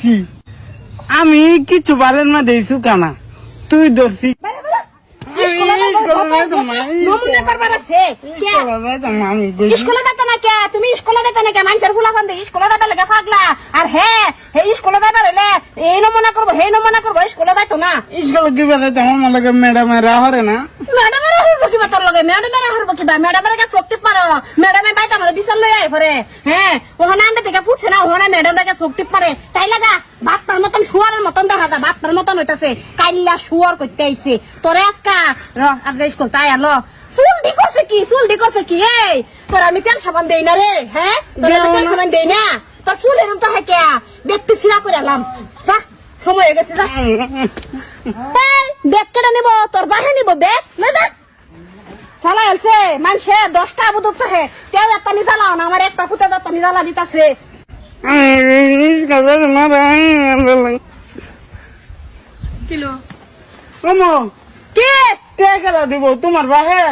বেশি। আমি কিছু বালের মা দিয়েছু কানা তুই ধরছি নমুনা করবার আছে স্কুলে যেতে না কে তুমি স্কুলে যেতে না কে মানুষের ফুলাফান দিয়ে স্কুলে যাবার লাগে পাগলা আর হ্যাঁ স্কুলে যাবার হলে এই নমুনা করবো সেই নমুনা করবো স্কুলে যাইতো না স্কুল কি বেড়াইতে আমার লাগে ম্যাডামের হরে না ম্যাডামের হরবো কিবা তোর লগে ম্যাডামের হরবো কিবা ম্যাডামের কাছে শক্তি পারো ম্যাডামে বাইতে আমার বিশাল লই আই পরে হ্যাঁ ওখানে আনতে থেকে ফুটছে না ওখানে ম্যাডামের কাছে শক্তি পারে তাই লাগা বাপটার মতন শুয়ারের মতন দেখা যায় বাপটার মতন হইতাছে কাইল্লা শুয়ার করতে আইছে তোরে আজকা আজকে স্কুল তাই আলো চুল ডি করছে কি এই তোর আমি তেল সাবান দেই না রে হ্যাঁ তোর তেল সাবান দেই না তোর চুল এরকম তো হয় কে ব্যক্তি সিরা করে এলাম যা সময় হয়ে গেছে যা এই ব্যাগ কেটে নিব তোর বাহে নিব ব্যাগ না যা চালা এলছে মানুষে 10টা বুদুক থাকে তেও একটা নি জ্বালাও না আমার একটা ফুটে একটা নি জ্বালা দিতাছে কিলো কে টেকা দিব তোমার বাহে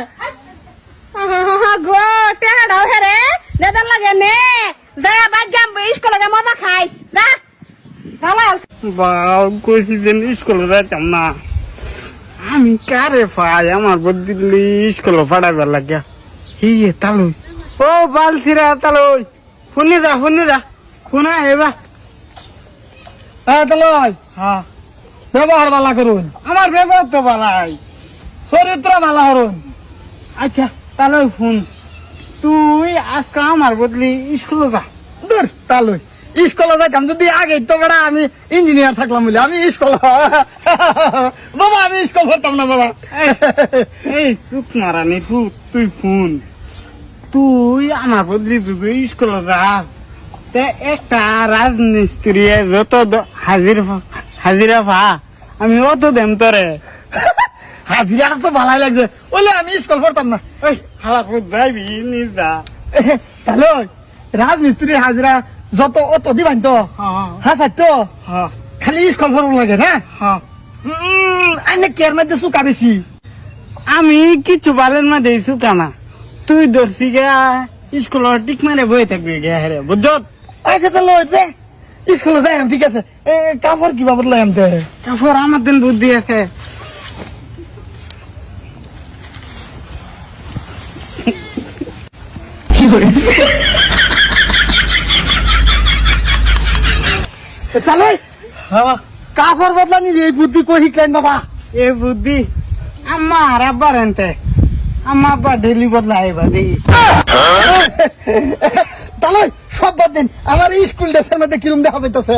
গো টেহা দাও হে রে নেদার লাগে নে যা বাদ যাম স্কুলে যা মজা খাইস যা চালা বাউ কইছি যে স্কুলে যাইতাম না আমি কারে পাই আমার বদলি স্কুলে পড়াবার লাগে হিয়ে তালুই ও বালছিরা তালুই শুনি যা শুনা এবা তাহলে হ্যাঁ ব্যবহার ভালো করুন, আমার ব্যবহার তো বালাই চরিত্র ভালো করুন। আচ্ছা তাহলে শুন তুই আজকে আমার বদলি স্কুলে যা দূর তালুই স্কুলে যাইতাম যদি আগে তো বেড়া আমি ইঞ্জিনিয়ার থাকলাম বলে আমি স্কুল বাবা আমি স্কুল করতাম না বাবা। এই চুপ মারানি তুই ফোন তুই আমার বদলি তুই স্কুলে যা তে একটা রাজমিস্ত্রি যত হাজিরা ভা আমি অত দেম তোরে হাজিরা তো ভালাই লাগছে বলে আমি স্কুল করতাম না। ওই হালা যাইবি নিজা তাহলে রাজমিস্ত্রি হাজিরা যত অত দিবান তো হ্যাঁ স্যার তো হ্যাঁ খালি স্কুল করবো লাগে না হ্যাঁ আইনে কেয়ার মধ্যে চুকা বেশি। আমি কিছু বালের মা দিয়েছু কানা তুই ধরছি গা স্কুলের টিক মারে বই থাকবি গে হেরে বুঝত আচ্ছা তাহলে স্কুলে যাই ঠিক আছে কাপড় কি বাবদ লাই আনতে কাপড় আমার দিন বুদ্ধি আছে চালো কাপড় বদলা নিবি এই বুদ্ধি কই শিখলেন বাবা? এ বুদ্ধি আমার আব্বার আনতে আমার আব্বা ডেলি বদলা আইবা দেখি তাহলে সব বাদ দিন আমার স্কুল ড্রেসের মধ্যে কিরম দেখা যাইতেছে।